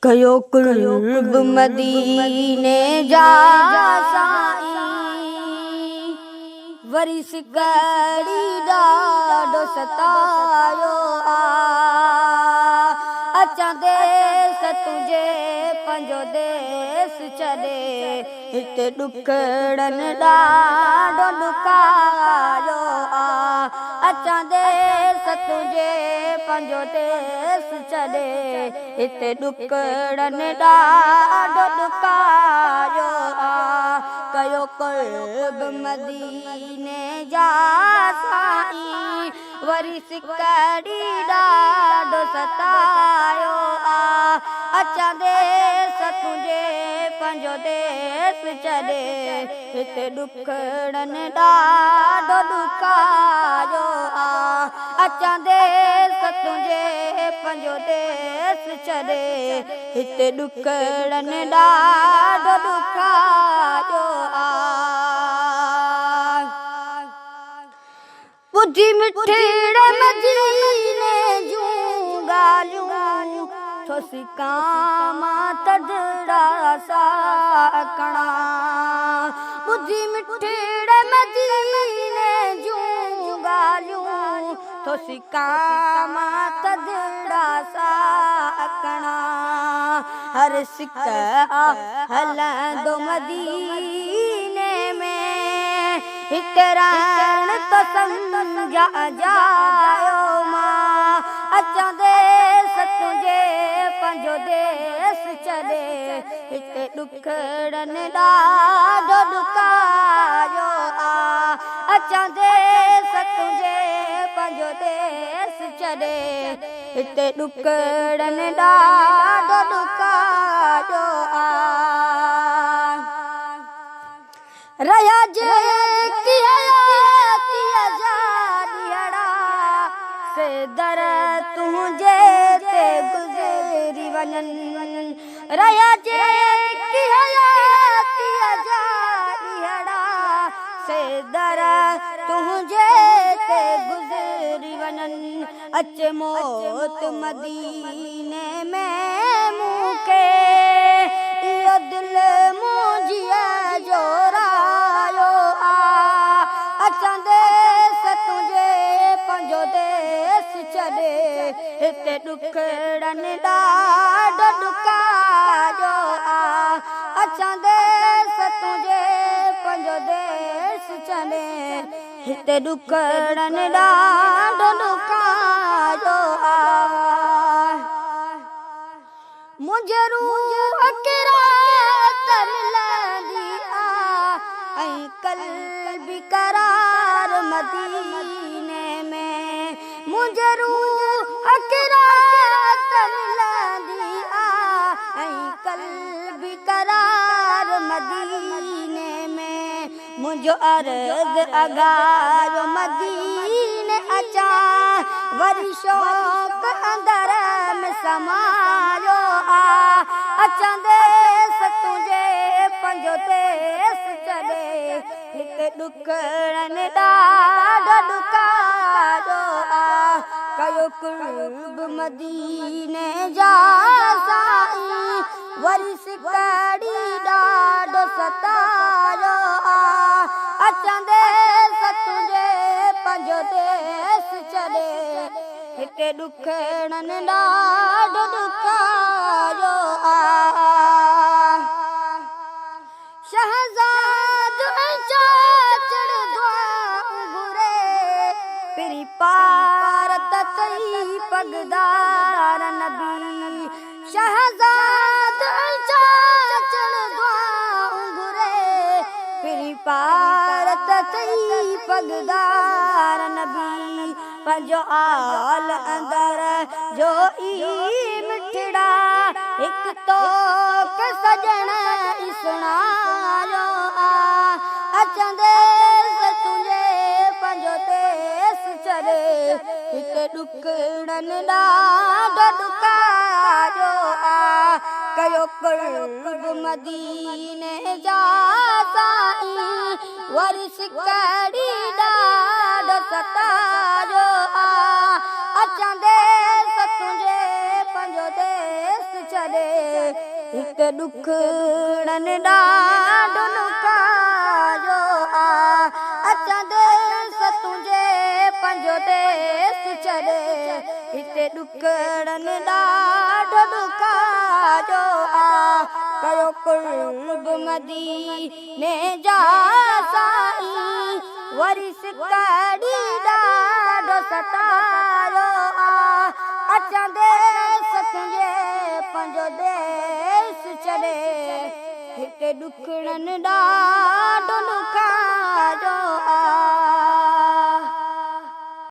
कयो कुर्ब मदीने जा साईं, वरी सिकड़ी ॾाढो सतायो अचां देस तुंहिंजे पंहिंजो देस छॾे, हिते ॾुकड़नि ॾाढो ॾुकायो अचां देस तुंहिंजे पंहिंजो देस छॾे, हिते ॾुकड़नि ॾाढो ॾुकायो कयो कुर्ब मदीने जा साईं, वरी सिकड़ी ॾाढो सतायो अचां देस तुंहिंजे पंहिंजो देस छॾे, हिते ॾुकड़नि ॾाढो ॾुकायो अचां देस तुंहिंजे पंहिंजो देस छॾे, हिते ॾुकड़नि ॾाढो ॾुकायो ॿुधी मिठड़े मदीने जूं ॻाल्हियूं थोसी कामा तदड़ा साकणा, ॿुधी मिठड़े मदीने जूं ॻाल्हियूं थोसी कामा तदड़ा साकणा, हर सिक हलंदो मदीने में, हिते रहण तो सम्झा जायो मां अचां देस तुंहिंजे पंहिंजो देस छॾे, हिते ॾुकड़नि ॾाढो ॾुकायो अचां देस तुंहिंजे पंहिंजो देस छॾे, हिते ॾुकड़नि ॾाढो ॾुकायो रया जे से दर तुंहिंजे ते गुज़री वञनि, रया जे से दर तुंहिंजे ते गुज़री वञनि, अचे मौत मदीने में मूंखे इहो दिलि मुंहिंजीअ जो रायो अचां देस तुंहिंजे पंहिंजो देस छॾे, हिते ॾुकड़नि ॾाढो ॾुकायो अचां देस तुंहिंजे पंहिंजो देस छॾे, हिते ॾुकड़नि ॾाढो ॾुकायो मुंहिंजे रूह किरात मिलंदी ऐं क़ल्बी करार मदीने में, मुंहिंजे रूह किरात मिलंदी ऐं क़ल्बी करार मदीने में, मुंहिंजो अर्ज़ अगायो मदीने अचां, वरी शौक़ अंदर में समायो अचां देस तुंहिंजे पंहिंजो देस छॾे, हिते ॾुकड़नि ॾाढो ॾुकायो कयो कुर्ब मदीने जा साईं, वरी सिकड़ी ॾाढो सतायो अचां देस तुंहिंजे पंहिंजो देस छॾे, हिते ॾुकड़नि ॾाढो ॾुकायो शहज़ाद चाचड़ दुआऊं घुरे, पिरी पार तई पगदार नबी, शहज़ाद चाचड़ दुआऊं घुरे, पिरी पार तई पगदार नबी, पंहिंजो आल अंदर जो ई मिठड़ा हिकु तोक सजण सुणायो अचां देस तुंहिंजे पंहिंजो देस छॾे, हिते ॾुकड़नि ॾाढो ॾुकायो कयो कुर्ब मदीने जा साईं, वरी सिकड़ी ॾाढो सतायो अचां देस तुंहिंजे पंहिंजो देस छॾे हिते ॾुखड़नि ॾाढो नुकायो आ अचां देस तुंहिंजे पंहिंजो देस छॾे हिते ॾुखड़नि ॾाढो नुकायो आ कयो कुर्ब मदीने जा साईं वरी सिकड़ी ॾाढो सतायो आ अचां देस तुंहिंजे पंहिंजो देस छॾे हिते ॾुखड़नि ॾाढो नुकायो आ